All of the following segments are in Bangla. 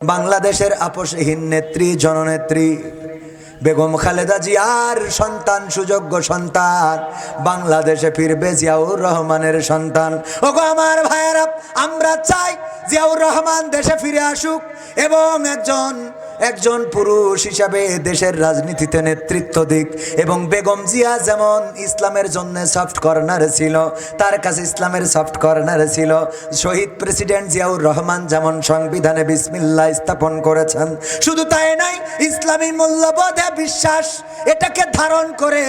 বাংলাদেশের আপসহীন নেত্রী জননেত্রী বেগম খালেদা জিয়ার সন্তান, সুযোগ্য সন্তান, বাংলাদেশে ফিরবে জিয়াউর রহমানের সন্তান। ওগো আমার ভাইয়েরা, আমরা চাই জিয়াউর রহমান দেশে ফিরে আসুক এবং একজন পুরুষ হিসাবে দেশের রাজনীতিতে নেতৃত্ব দিক। এবং বেগম জিয়া যেমন ইসলামের জন্য সফট কর্নার ছিল, তার কাছে ইসলামের সফট কর্নার ছিল। শহীদ প্রেসিডেন্ট জিয়াউর রহমান যেমন সংবিধানে বিসমিল্লাহ স্থাপন করেছেন, শুধু তাই নয়, ইসলামী মূল্যবোধে বিশ্বাস এটাকে ধারণ করে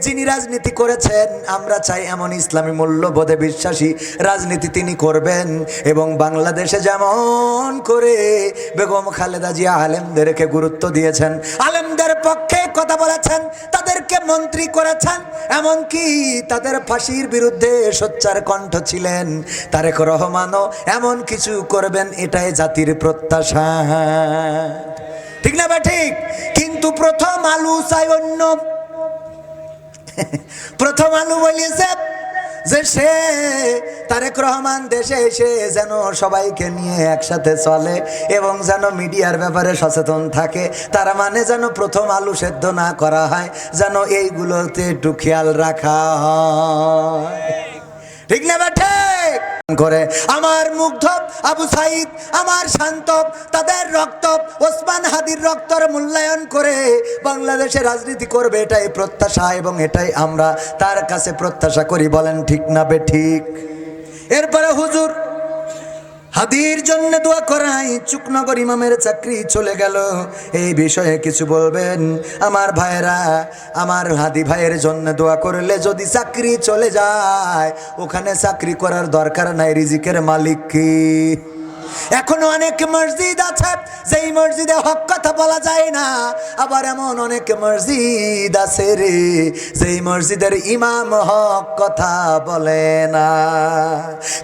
যিনি রাজনীতি করেছেন, আমরা চাই এমন ইসলামী মূল্যবোধে বিশ্বাসী রাজনীতি তিনি করবেন। এবং বাংলাদেশে যেমন করে বেগম খালেদা জিয়া আলেমদেরকে গুরুত্ব দিয়েছেন, আলেমদের পক্ষে কথা বলেছেন, তাদেরকে মন্ত্রী করেছেন, এমনকি তাদের ফাঁসির বিরুদ্ধে সোচ্চার কণ্ঠ ছিলেন, তারেক রহমানও এমন কিছু করবেন, এটাই জাতির প্রত্যাশা। ঠিক না বা ঠিক? কিন্তু প্রথম আলু চাই অন্য। প্রথম আলু বলিয়েছে যে সে তারেক রহমান দেশে এসে যেন সবাইকে নিয়ে একসাথে চলে এবং যেন মিডিয়ার ব্যাপারে সচেতন থাকে। তার মানে যেন প্রথম আলু সেদ্ধ না করা হয়, যেন এইগুলোতে একটু খেয়াল রাখা হয়। ঠিক না বা ঠিক? করে আমার মুগ্ধ আবু সাইদ, আমার শান্ত, তাদের রক্ত, ওসমান হাদির রক্তর মূল্যায়ন করে বাংলাদেশে রাজনীতি করবে, এটাই প্রত্যাশা এবং এটাই আমরা তার কাছে প্রত্যাশা করি। বলেন ঠিক না বে ঠিক? এরপরে হুজুর হাদির জন্য দোয়া করাই, চুকনগর ইমামের চাকরি চলে গেল, এই বিষয়ে কিছু বলবেন? আমার ভাইরা, আমার হাদি ভাইয়ের জন্য দোয়া করলে যদি চাকরি চলে যায়, ওখানে চাকরি করার দরকার নাই, রিজিকের মালিক কি? এখনো অনেক মসজিদ আছে যেই মসজিদে হক কথা বলা যায় না, আবার এমন অনেক মসজিদ আছে রে যেই মসজিদের ইমাম হক কথা বলে না।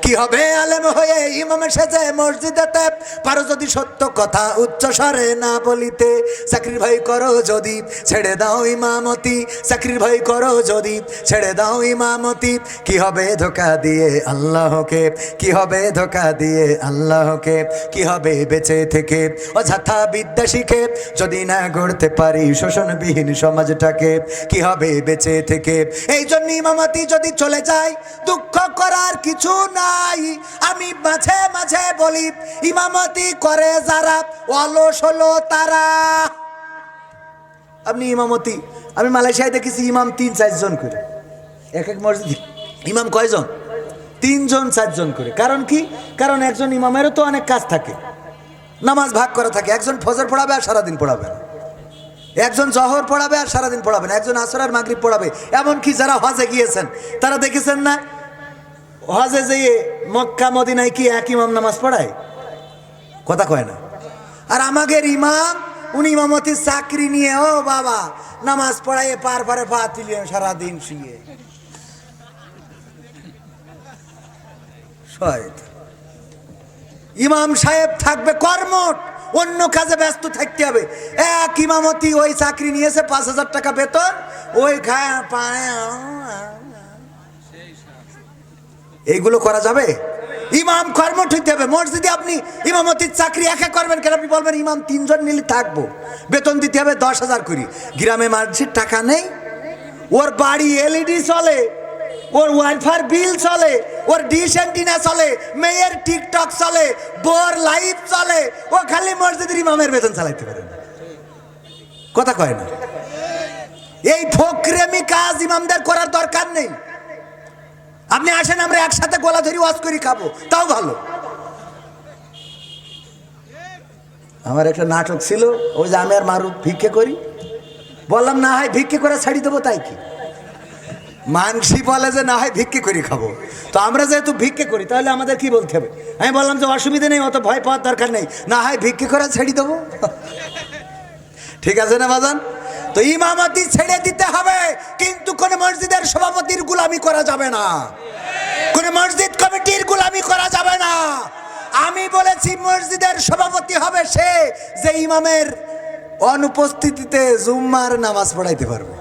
কি হবে আলেম হয়ে ইমাম এসেছে মসজিদেতে, পারো যদি সত্য কথা উচ্চ স্বরে না বলিতে, চাকরির ভয় করো যদি ছেড়ে দাও ইমামতি, চাকরির ভয় করো যদি ছেড়ে দাও ইমামতি। কি হবে ধোঁকা দিয়ে আল্লাহকে, কি হবে ধোঁকা দিয়ে আল্লাহকে, কি হবে বেঁচে থেকে অযথা বিদ্যা শিখে যদি না গড়তে পারি শোষণবিহীন সমাজটাকে, কি হবে বেঁচে থেকে? এই জন্য ইমামতি যদি চলে যায় দুঃখ করার কিছু নাই। আমি মাঝে মাঝে বলি, ইমামতি করে যারা অলস হলো তারা। আপনি ইমামতি, আমি মালয়েশিয়ায় দেখেছি ইমাম 3-4 জন করে, এক এক মসজিদ ইমাম কয়জন? 3-4 জন করে। কারণ কি? কারণ একজন ইমামেরও তো অনেক কাজ থাকে, নামাজ ভাগ করা থাকে। একজন ফজর পড়াবে আর সারাদিন পড়াবে না, একজন জহর পড়াবে আর সারাদিন পড়াবে না, একজন আসর আর মাগরিব পড়াবে। এমনকি যারা হজে গিয়েছেন তারা দেখেছেন না, হজে যেয়ে মক্কা মদিনায় কি এক ইমাম নামাজ পড়ায়? কথা কয় না। আর আমাদের ইমাম, উনি ইমামতির চাকরি নিয়ে, ও বাবা, নামাজ পড়াইয়ে পার পারে পা তুলিয়ে সারাদিন শুয়ে। ইমাম সাহেব থাকবে কর্মঠ, অন্য কাজে ব্যস্ত থাকতে হবে। এক ইমামতি ওই চাকরি নিয়েছে 5,000 টাকা বেতন, ওই খায় পায়, এইগুলো করা যাবে? ইমাম কর্মঠ হইতে হবে। মসজিদে আপনি ইমামতির চাকরি একা করবেন কেন? আপনি বলবেন ইমাম 3 জন মিলে থাকবো, বেতন দিতে হবে 10,000 করে। গ্রামে মসজিদ টাকা নেই, ওর বাড়ি এলইডি চলে, ওর ওয়াইফাই বিল চলে, ওর ডিশ অ্যান্টিনা চলে, মেয়ের টিকটক চলে, বোর লাইভ চলে, ও খালি মসজিদের ইমামের বেতন চালাইতে পারে না। কথা কয় না? এই ফকরেমি কাজ ইমামদের করার দরকার নেই। আপনি আসেন, আমরা একসাথে গলা ধরি ওয়াজ করি, খাবো, তাও ভালো। আমার একটা নাটক ছিল, ওই যে আমি আর মারুফ ভিক্ষে করি, বললাম না হয় ভিক্ষে করে ছাড়ি দেবো, তাই কি মানসি বলে যে না হয় ভিক্ষে করি খাবো, তো আমরা যেহেতু ভিক্ষে করি তাহলে আমাদের কি বলতে হবে? আমি বললাম যে অসুবিধা নেই, অত ভয় পাওয়ার দরকার নেই, না হয় ভিক্ষে করে ছেড়ে দেবো। ঠিক আছে না বাজান? তো ইমামতি ছেড়ে দিতে হবে, কিন্তু কোন মসজিদের সভাপতির গোলামি করা যাবে না, কোন মসজিদ কমিটির গোলামি করা যাবে না। আমি বলেছি মসজিদের সভাপতি হবে সে যে ইমামের অনুপস্থিতিতে জুম্মার নামাজ পড়াইতে পারবে,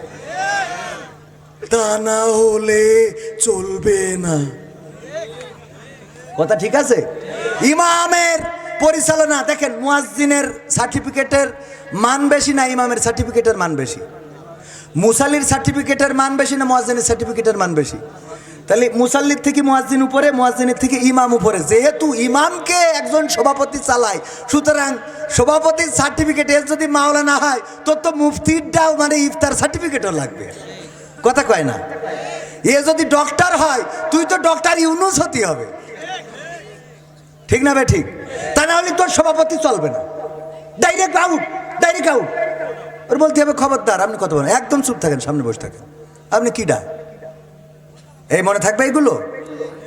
তা না হলে চলবে না। কথা ঠিক আছে? ইমামের পরিচালনা দেখেন, মুয়াজ্জিনের সার্টিফিকেটের মান বেশি না ইমামের সার্টিফিকেটের মান বেশি? মুসাল্লির সার্টিফিকেটের মান বেশি না মুয়াজ্জিনের সার্টিফিকেটের মান বেশি? তাহলে মুসাল্লির থেকে মুয়াজ্জিন উপরে, মুয়াজ্জিনের থেকে ইমাম উপরে। যেহেতু ইমামকে একজন সভাপতি চালায়, সুতরাং সভাপতির সার্টিফিকেট এর যদি মাওলানা হয় তোর তো মুফতিরটাও মানে ইফতার সার্টিফিকেটও লাগবে। কথা কয় না? এ যদি ডক্টর হয় তুই তো ডক্টর ইউনুস হতে হবে, ঠিক না বে ঠিক? তা না হলে তোর সভাপতি চলবে না, ডাইরেক্ট আউট, ডাইরেক্ট আউট। ওর বলতে হবে খবরদার আপনি কথা বলেন, একদম চুপ থাকেন, সামনে বসে থাকেন, আপনি কি ডা এই মনে থাকবে এগুলো?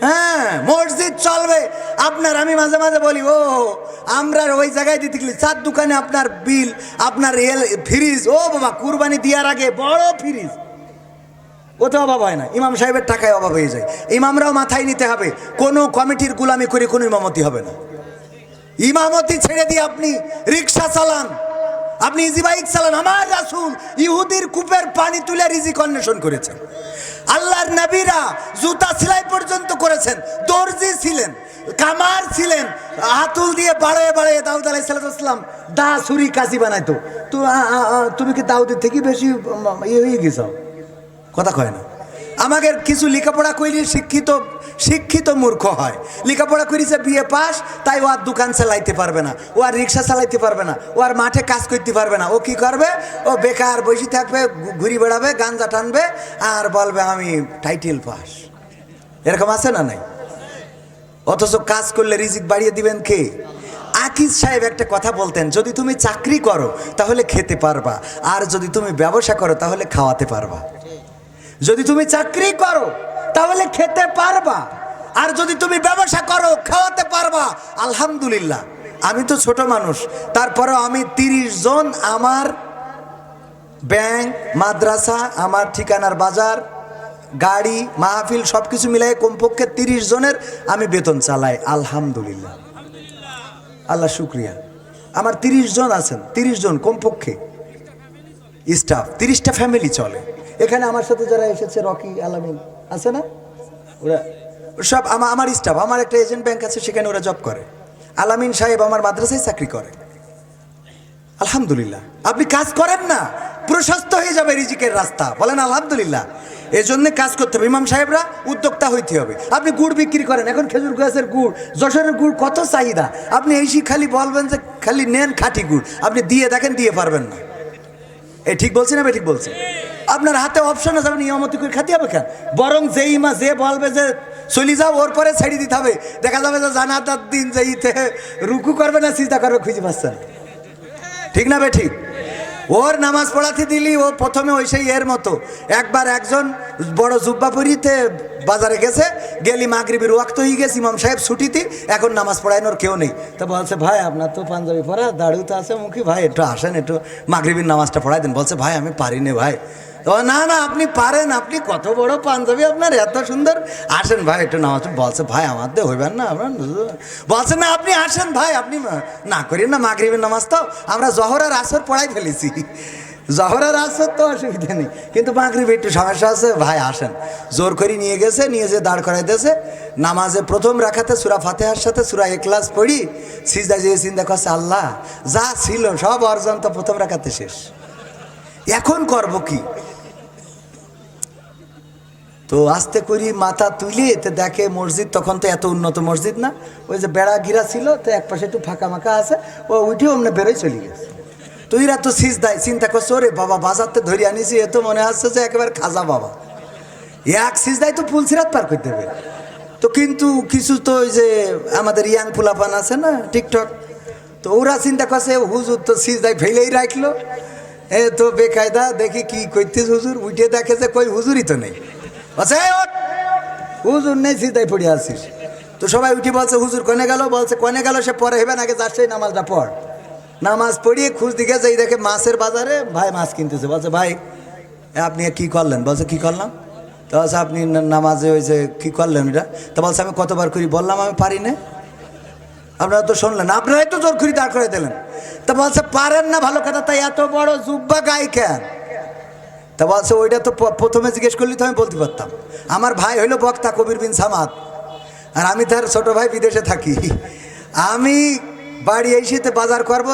হ্যাঁ, মসজিদ চলবে আপনার। আমি মাঝে মাঝে বলি, ও আমরা ওই জায়গায় দিতে গেলি চার দোকানে আপনার বিল, আপনার ফ্রিজ, ও বাবা কুরবানি দেওয়ার আগে বড় ফ্রিজ, ওতে অভাব হয় না, ইমাম সাহেবের টাকায় অভাব হয়ে যায়। ইমামরাও মাথায় নিতে হবে, কোনো কমিটির গোলামি করে কোনো ইমামতি হবে না। ইমামতি ছেড়ে দিয়ে আপনি রিক্সা চালান, আপনি ইজি বাইক চালান। আমার রাসূল ইহুদির কূপের পানি তুলে রিজিক অন্বেষণ করেছেন। আল্লাহর নবীরা জুতা সেলাই পর্যন্ত করেছেন, দর্জি ছিলেন, কামার ছিলেন, হাতুল দিয়ে বাড়ায় বাড়ায় দাউদ আলাইহিস সালাম দা ছুরি কাঁচি বানাইতো। তো তুমি কি দাউদের থেকে বেশি ইয়ে হয়ে গেছো? কথা কয় না। আমাদের কিছু লেখাপড়া কইলে শিক্ষিত মূর্খ হয়। লেখাপড়া করেছে বিয়ে পাস, তাই ও আর দোকান চালাইতে পারবে না, ও আর রিক্সা চালাইতে পারবে না, ও আর মাঠে কাজ করতে পারবে না। ও কি করবে? ও বেকার বসে থাকবে, ঘুরি বেড়াবে, গাঞ্জা টানবে আর বলবে আমি টাইটেল পাস। এরকম আছে না নাই? অথচ কাজ করলে রিজিক বাড়িয়ে দিবেন কে? আকিজ সাহেব একটা কথা বলতেন, যদি তুমি চাকরি করো তাহলে খেতে পারবা, আর যদি তুমি ব্যবসা করো তাহলে খাওয়াতে পারবা। যদি তুমি চাকরি করো তাহলে খেতে পারবা, আর যদি তুমি ব্যবসা করো খাওয়াতে পারবা। আলহামদুলিল্লাহ, আমি তো ছোট মানুষ, তারপরেও আমি 30 জন আমার ব্যাংক, মাদ্রাসা, আমার ঠিকানার বাজার, গাড়ি, মাহফিল সব কিছু মিলাই কমপক্ষে 30 জনের আমি বেতন চালাই। আলহামদুলিল্লাহ, আল্লাহ শুক্রিয়া। আমার 30 জন আছেন, 30 জন কমপক্ষে স্টাফ, 30টা ফ্যামিলি চলে। এখানে আমার সাথে যারা এসেছে, রকি, আলামিন আছে না, ওরা সব আমার স্টাফ। আমার একটা এজেন্ট ব্যাংক আছে, সেখানে ওরা জব করে। আলামিন সাহেব আমার মাদ্রাসায় চাকরি করে। আলহামদুলিল্লাহ। আপনি কাজ করেন না, প্রশস্ত হয়ে যাবে রিজিকের রাস্তা, বলেন আলহামদুলিল্লাহ। এই জন্য কাজ করতে হবে, ইমাম সাহেবরা উদ্যোক্তা হইতে হবে। আপনি গুড় বিক্রি করেন, এখন খেজুর গাছের গুড়, যশোরের গুড় কত চাহিদা, আপনি এই খালি বলবেন যে খালি নেন খাঁটি গুড়, আপনি দিয়ে দেখেন, দিয়ে পারবেন না। এই ঠিক বলছি না? ঠিক বলছি। আপনার হাতে অপশন আছে, আপনি নিয়মতি করে খাতে হবে কেন? বরং যেই মা যে বলবে যে চলি যাও, ওর পরে ছেড়ে দিতে হবে। দেখা যাবে যে জানাতার দিন যেইতে রুকু করবে না সিজদা করবে খুঁজে পাচ্ছেন, ঠিক না ঠিক? ওর নামাজ পড়াতে দিলি ও প্রথমে ওই সেই এর মতো। একবার একজন বড় জুব্বা পরিতে বাজারে গেলি মাগরিবের ওয়াক্ত হয়ে গেছে, ইমাম সাহেব ছুটিতে, এখন নামাজ পড়ানোর কেউ নেই। তো বলছে, ভাই আপনার তো পাঞ্জাবি পরা, দাড়িও তো আছে মুখী, ভাই একটু আসেন, একটু মাগরিবের নামাজটা পড়াই দেন। বলছে, ভাই আমি পারি না ভাই। তো না না, আপনি পারেন, আপনি কত বড় পাঞ্জাবি আপনার, এত সুন্দর, আসেন ভাই একটু নামাজ। বলছে, ভাই আমার দিয়ে হইবেন না আপনার। বলছে, না আপনি আসেন ভাই, আপনি না করেন না মাগরিবের নামাজ, তো আমরা জহর আর আসর পড়াই ফেলেছি, জহর আর আসর তো অসুবিধা নেই, কিন্তু মাগরিবে একটু সমস্যা আছে, ভাই আসেন। জোর করে নিয়ে যে দাঁড় করাই দিয়েছে। নামাজে প্রথম রাখাতে সূরা ফাতিহার সাথে সূরা ইখলাস পড়ি, সিজদা যেয়ে চিন্তা করছে, আল্লাহ যা ছিল সব অর্জন তো প্রথম রাখাতে শেষ, এখন করব কি? তো আস্তে করি মাথা তুলে তো দেখে মসজিদ, তখন তো এত উন্নত মসজিদ না, ওই যে বেড়া ঘিরা ছিল, তো এক পাশে একটু ফাঁকা মাকা আছে, ও উঠেও অমনে বেরোয় চলে গেছে। তো এরা তো সিজদায় চিন্তা করছে, ওরে বাবা বাজারতে ধরে আনিছি, এ তো মনে হচ্ছে যে একেবারে খাজা বাবা, এক সিজদায় তো পুলসিরাত পার করে দেবে। তো কিন্তু কিছু তো ওই যে আমাদের ইয়াং ফুলাপান আছে না টিকটক, তো ওরা চিন্তা করছে হুজুর তো সিজদায় ফেলেই রাখলো, এ তো বেকায়দা, দেখি কি করতিস হুজুর। উঠে দেখে যে কই হুজুরই তো নেই। আচ্ছা হুজুর নেই, সিজদায় পড়ে আসিস। তো সবাই উঠে বলছে, হুজুর কনে গেল? বলছে, কনে গেল সে পরে হেবেন, আগে যার সেই নামাজটা পড়। নামাজ পড়িয়ে খুঁজ দিকে যাই, দেখে মাছের বাজারে ভাই মাছ কিনতেছে। বলছে, ভাই আপনি কি করলেন? বলছে, কি করলাম? তো বলছে, আপনি নামাজে ওই যে কী করলেন এটা? তো বলছে, আমি কতবার করি বললাম আমি পারি না। আপনারা তো শুনলেন, আপনারাই তো জোর করি দাঁড় করে দিলেন। তা বলছে, পারেন না, ভালো কথা, তাই এত বড় জুব্বা গায়ে কেন? তা বলছে, ওইটা তো প্রথমে জিজ্ঞেস করলে তো আমি বলতে পারতাম। আমার ভাই হইলো বক্তা কবির বিন সামাদ, আর আমি তার ছোট ভাই, বিদেশে থাকি। আমি বাড়ি এই শীতে বাজার করবো